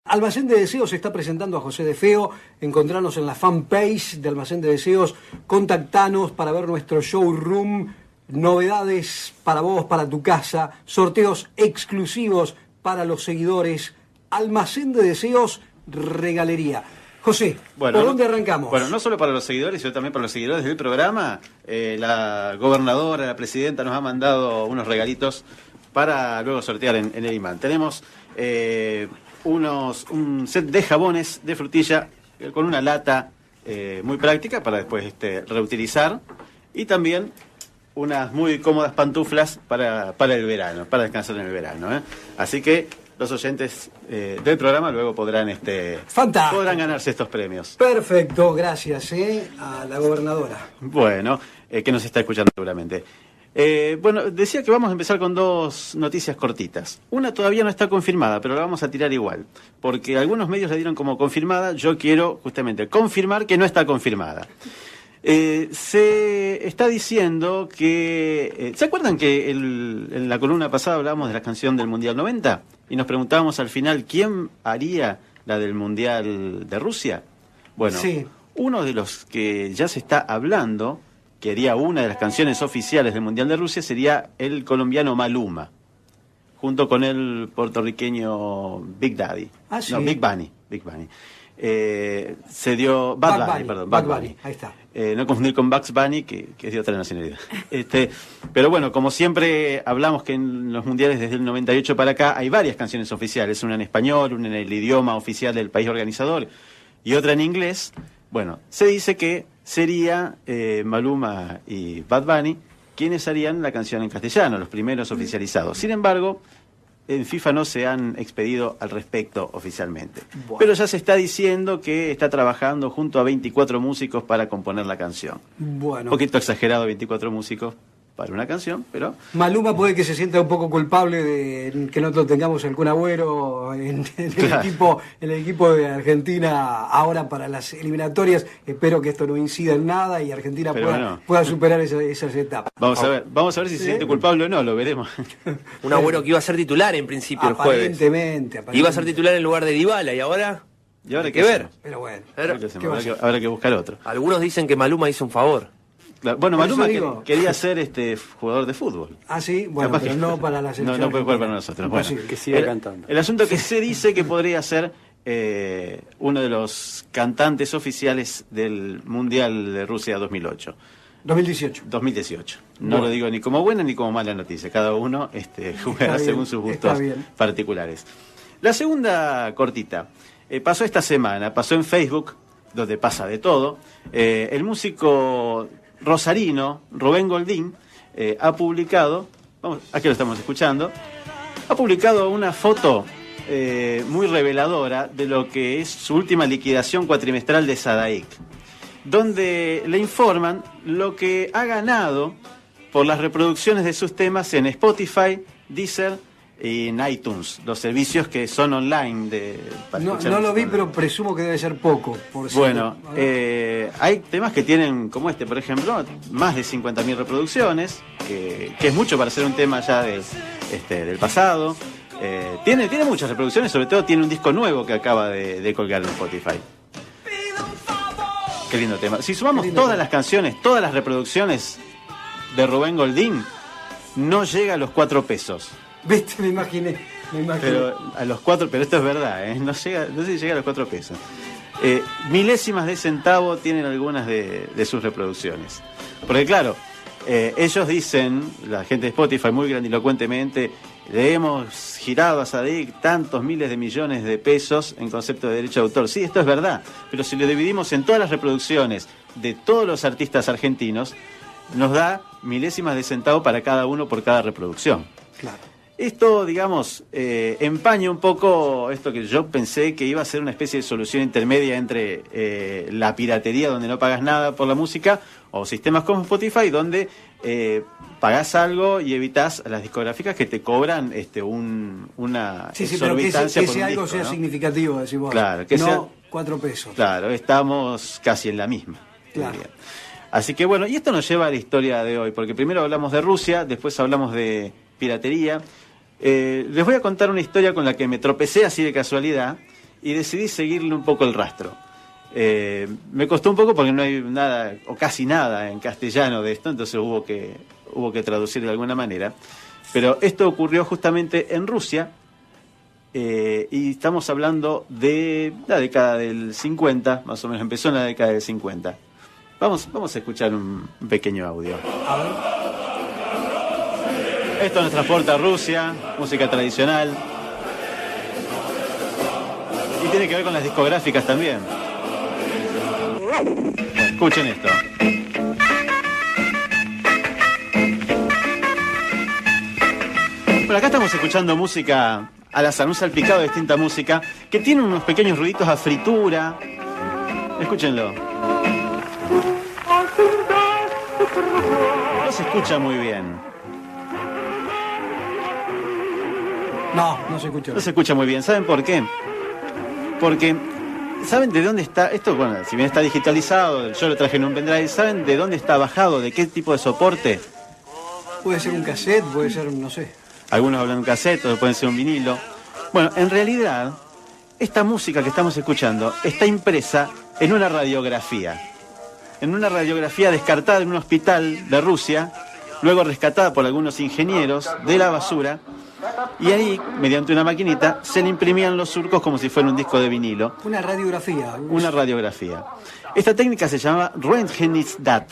Almacén de Deseos está presentando a José de Feo. Encontrarnos en la fanpage de Almacén de Deseos. Contactanos para ver nuestro showroom. Novedades para vos, para tu casa. Sorteos exclusivos para los seguidores. Almacén de Deseos, regalería. José, bueno, ¿por dónde arrancamos? Bueno, no solo para los seguidores, sino también para los seguidores del programa. La gobernadora, la presidenta nos ha mandado unos regalitos para luego sortear en el imán. Tenemos un set de jabones de frutilla con una lata muy práctica para después reutilizar, y también unas muy cómodas pantuflas para el verano, para descansar en el verano, ¿eh? Así que los oyentes del programa luego podrán ganarse estos premios. Perfecto, gracias a la gobernadora. Bueno, que nos está escuchando seguramente. Bueno, decía que vamos a empezar con dos noticias cortitas. Una todavía no está confirmada, pero la vamos a tirar igual, porque algunos medios la dieron como confirmada. Yo quiero justamente confirmar que no está confirmada. Se está diciendo que... ¿se acuerdan que en la columna pasada hablábamos de la canción del Mundial 90? Y nos preguntábamos al final quién haría la del Mundial de Rusia. Bueno, sí. Uno de los que ya se está hablando, que haría una de las canciones oficiales del Mundial de Rusia, sería el colombiano Maluma, junto con el puertorriqueño Big Daddy. Ah, sí. No, Big Bunny. Se dio... Bad Bunny. Ahí está. No confundir con Bugs Bunny, que es de otra nacionalidad. Pero bueno, como siempre hablamos que en los mundiales desde el 98 para acá hay varias canciones oficiales, una en español, una en el idioma oficial del país organizador y otra en inglés. Bueno, se dice que sería Maluma y Bad Bunny quienes harían la canción en castellano, los primeros oficializados. Sin embargo, en FIFA no se han expedido al respecto oficialmente. Bueno. Pero ya se está diciendo que está trabajando junto a 24 músicos para componer la canción. Bueno. Un poquito exagerado 24 músicos para una canción, pero... Maluma puede que se sienta un poco culpable de que no lo tengamos el Kun Agüero en el equipo de Argentina ahora para las eliminatorias. Espero que esto no incida en nada y Argentina pueda superar esas etapas. Vamos a ver si se siente culpable o no, lo veremos. Un Agüero que iba a ser titular en principio el jueves. Aparentemente. Iba a ser titular en lugar de Dybala y ahora hay que ver. Pero bueno, habrá que buscar otro. Algunos dicen que Maluma hizo un favor. Claro. Bueno, Maluma quería ser jugador de fútbol. Ah, sí, bueno, pero no para la selección. No puede jugar para nosotros. Bueno, que siga cantando. El asunto que se dice que podría ser uno de los cantantes oficiales del Mundial de Rusia 2008. 2018. No lo digo ni como buena ni como mala noticia. Cada uno jugará según sus gustos particulares. La segunda cortita pasó esta semana, pasó en Facebook, donde pasa de todo. El músico rosarino Rubén Goldín ha publicado, aquí lo estamos escuchando, ha publicado una foto muy reveladora de lo que es su última liquidación cuatrimestral de Sadaic, donde le informan lo que ha ganado por las reproducciones de sus temas en Spotify, Deezer y en iTunes, los servicios que son online no lo vi, pero presumo que debe ser poco. Bueno, hay temas que tienen, como por ejemplo, más de 50.000 reproducciones, que es mucho para ser un tema ya del pasado. Tiene muchas reproducciones, sobre todo tiene un disco nuevo que acaba de colgar en Spotify. Qué lindo tema. Si sumamos todas las canciones, todas las reproducciones de Rubén Goldín, no llega a los 4 pesos. ¿Viste? Me imaginé. Pero a los 4, pero esto es verdad, no sé si llega a los 4 pesos. Milésimas de centavo tienen algunas de sus reproducciones. Porque claro, ellos dicen, la gente de Spotify muy grandilocuentemente, le hemos girado a Sadaic tantos miles de millones de pesos en concepto de derecho de autor. Sí, esto es verdad, pero si lo dividimos en todas las reproducciones de todos los artistas argentinos, nos da milésimas de centavo para cada uno por cada reproducción. Claro. Esto, digamos, empaña un poco esto que yo pensé que iba a ser una especie de solución intermedia entre la piratería, donde no pagas nada por la música, o sistemas como Spotify, donde pagás algo y evitás a las discográficas que te cobran una exorbitancia pero que ese algo sea significativo, decimos. Claro, que sea 4 pesos. Claro, estamos casi en la misma. Claro. Así que bueno, y esto nos lleva a la historia de hoy, porque primero hablamos de Rusia, después hablamos de piratería. Les voy a contar una historia con la que me tropecé así de casualidad y decidí seguirle un poco el rastro. Me costó un poco porque no hay nada, o casi nada, en castellano de esto, entonces hubo que traducir de alguna manera. Pero esto ocurrió justamente en Rusia, y estamos hablando de la década del 50, más o menos, empezó en la década del 50. Vamos a escuchar un pequeño audio. A ver. Esto nos transporta a Rusia, música tradicional. Y tiene que ver con las discográficas también. Bueno, escuchen esto. Bueno, acá estamos escuchando música al azar, un salpicado de distinta música que tiene unos pequeños ruiditos a fritura. Escúchenlo. No se escucha muy bien. No se escucha. No se escucha muy bien. ¿Saben por qué? Porque, ¿saben de dónde está? Esto, bueno, si bien está digitalizado, yo lo traje en un pendrive, ¿saben de dónde está bajado? ¿De qué tipo de soporte? Puede ser un cassette, puede ser, no sé. Algunos hablan de un cassette, otros pueden ser un vinilo. Bueno, en realidad, esta música que estamos escuchando está impresa en una radiografía. En una radiografía descartada en un hospital de Rusia, luego rescatada por algunos ingenieros de la basura, y ahí, mediante una maquinita, se le imprimían los surcos como si fuera un disco de vinilo. Una radiografía. Una radiografía. Esta técnica se llama Röntgenisdat.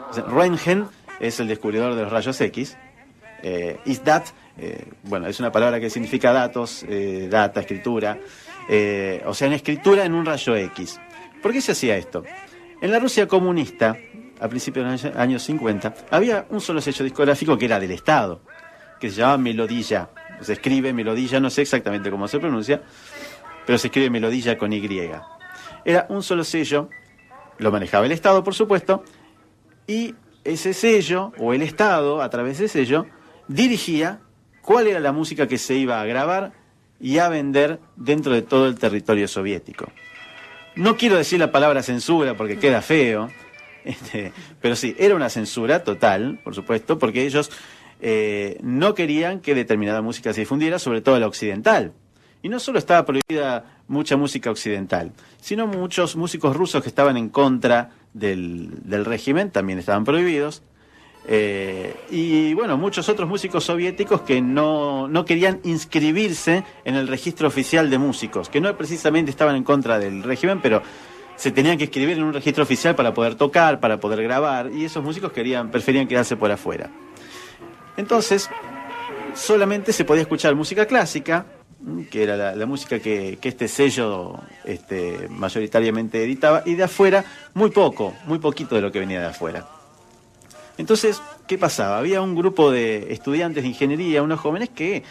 O sea, Röntgen es el descubridor de los rayos X. Isdat, bueno, es una palabra que significa datos, data, escritura. O sea, en escritura en un rayo X. ¿Por qué se hacía esto? En la Rusia comunista, a principios de los años 50, había un solo sello discográfico que era del Estado, que se llamaba Melodilla. Se escribe Melodilla, no sé exactamente cómo se pronuncia, pero se escribe Melodilla con Y. Era un solo sello, lo manejaba el Estado, por supuesto, y ese sello, o el Estado, a través de ese sello, dirigía cuál era la música que se iba a grabar y a vender dentro de todo el territorio soviético. No quiero decir la palabra censura porque queda feo, pero sí, era una censura total, por supuesto, porque ellos no querían que determinada música se difundiera, sobre todo la occidental. Y no solo estaba prohibida mucha música occidental, sino muchos músicos rusos que estaban en contra del régimen también estaban prohibidos. Y bueno, muchos otros músicos soviéticos que no querían inscribirse en el registro oficial de músicos, que no precisamente estaban en contra del régimen, pero se tenían que inscribir en un registro oficial para poder tocar, para poder grabar, y esos músicos preferían quedarse por afuera. Entonces, solamente se podía escuchar música clásica, que era la música que este sello mayoritariamente editaba, y de afuera muy poquito de lo que venía de afuera. Entonces, ¿qué pasaba? Había un grupo de estudiantes de ingeniería, unos jóvenes que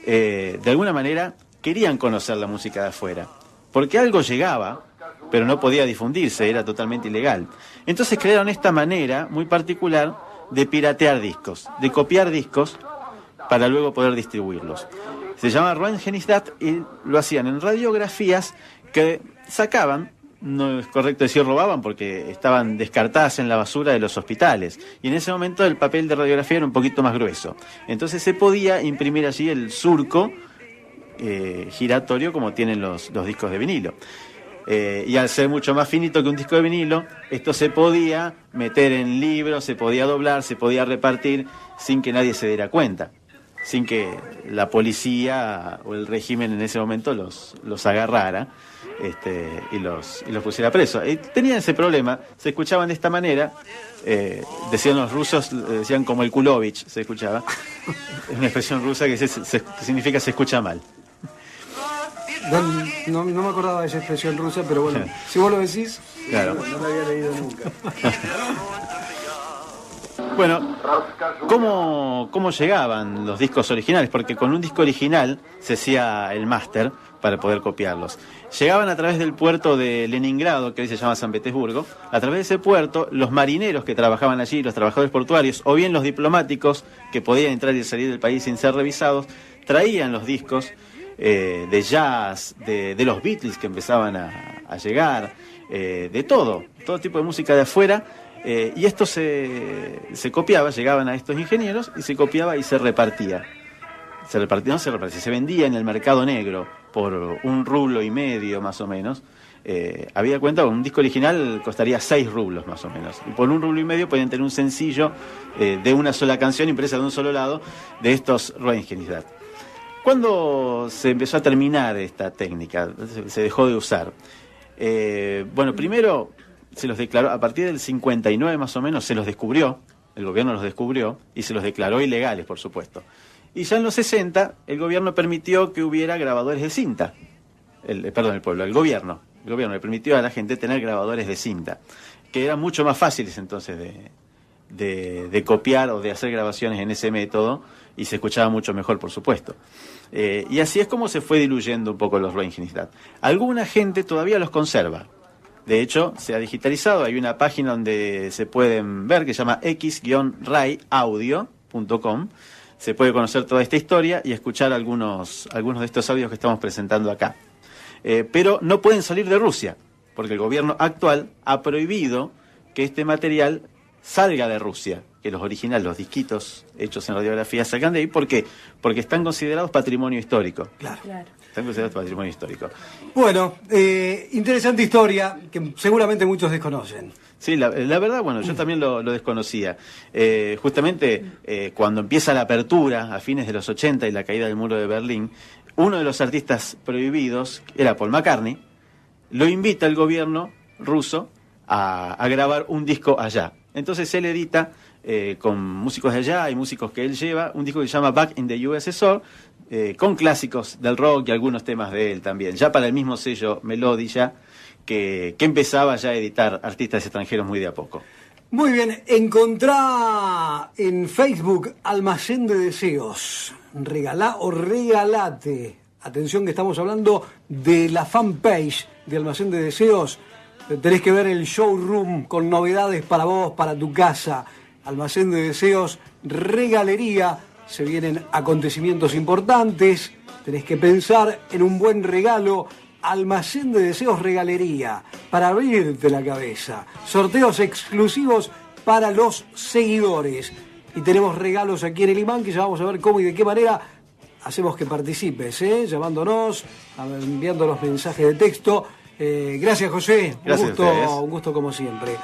de alguna manera querían conocer la música de afuera, porque algo llegaba, pero no podía difundirse, era totalmente ilegal. Entonces crearon esta manera muy particular de piratear discos, de copiar discos para luego poder distribuirlos. Se llama Röntgenisdat y lo hacían en radiografías que sacaban, no es correcto decir robaban porque estaban descartadas en la basura de los hospitales, y en ese momento el papel de radiografía era un poquito más grueso, entonces se podía imprimir allí el surco giratorio como tienen los discos de vinilo. Y al ser mucho más finito que un disco de vinilo, esto se podía meter en libros, se podía doblar, se podía repartir sin que nadie se diera cuenta, sin que la policía o el régimen en ese momento los agarrara y los pusiera presos. Y tenían ese problema, se escuchaban de esta manera, decían los rusos, decían como el Kulovich, se escuchaba. Es una expresión rusa que significa se escucha mal. No me acordaba de esa expresión rusa, pero bueno, si vos lo decís, claro. No la había leído nunca. Bueno, ¿cómo llegaban los discos originales? Porque con un disco original se hacía el máster para poder copiarlos. Llegaban a través del puerto de Leningrado, que hoy se llama San Petersburgo. A través de ese puerto, los marineros que trabajaban allí, los trabajadores portuarios, o bien los diplomáticos que podían entrar y salir del país sin ser revisados, traían los discos de jazz, de los Beatles que empezaban a llegar, de todo tipo de música de afuera, y esto se copiaba, llegaban a estos ingenieros y se copiaba y se repartía. Se vendía en el mercado negro por 1,5 rublos más o menos. Había cuenta que un disco original costaría 6 rublos más o menos. Y por 1,5 rublos pueden tener un sencillo de una sola canción impresa de un solo lado de estos Röntgenstadt. ¿Cuándo se empezó a terminar esta técnica? Se dejó de usar. Bueno, primero se los declaró, a partir del 59 más o menos, se los descubrió, el gobierno los descubrió y se los declaró ilegales, por supuesto. Y ya en los 60 el gobierno permitió que hubiera grabadores de cinta. El gobierno le permitió a la gente tener grabadores de cinta, que eran mucho más fáciles entonces de copiar o de hacer grabaciones en ese método, y se escuchaba mucho mejor, por supuesto. Y así es como se fue diluyendo un poco los Röntgenstadt. Alguna gente todavía los conserva. De hecho, se ha digitalizado, hay una página donde se pueden ver que se llama x-rayaudio.com. Se puede conocer toda esta historia y escuchar algunos de estos audios que estamos presentando acá. Pero no pueden salir de Rusia, porque el gobierno actual ha prohibido que este material salga de Rusia, que los originales, los disquitos hechos en radiografía salgan de ahí. ¿Por qué? Porque están considerados patrimonio histórico. Claro. Están considerados patrimonio histórico. Bueno, interesante historia que seguramente muchos desconocen. Sí, la verdad, bueno, yo también lo desconocía. Justamente cuando empieza la apertura, a fines de los 80 y la caída del muro de Berlín, uno de los artistas prohibidos, era Paul McCartney, lo invita el gobierno ruso a grabar un disco allá. Entonces él edita con músicos de allá y músicos que él lleva, un disco que se llama Back in the USSR, con clásicos del rock y algunos temas de él también, ya para el mismo sello Melody ya, que empezaba ya a editar artistas extranjeros muy de a poco. Muy bien, encontrá en Facebook Almacén de Deseos. Regalá o regalate. Atención que estamos hablando de la fanpage de Almacén de Deseos. Tenés que ver el showroom con novedades para vos, para tu casa. Almacén de Deseos, regalería. Se vienen acontecimientos importantes. Tenés que pensar en un buen regalo. Almacén de Deseos, regalería. Para abrirte la cabeza. Sorteos exclusivos para los seguidores. Y tenemos regalos aquí en el imán que ya vamos a ver cómo y de qué manera hacemos que participes, llamándonos, enviando los mensajes de texto. Gracias, José. Gracias, Un gusto como siempre.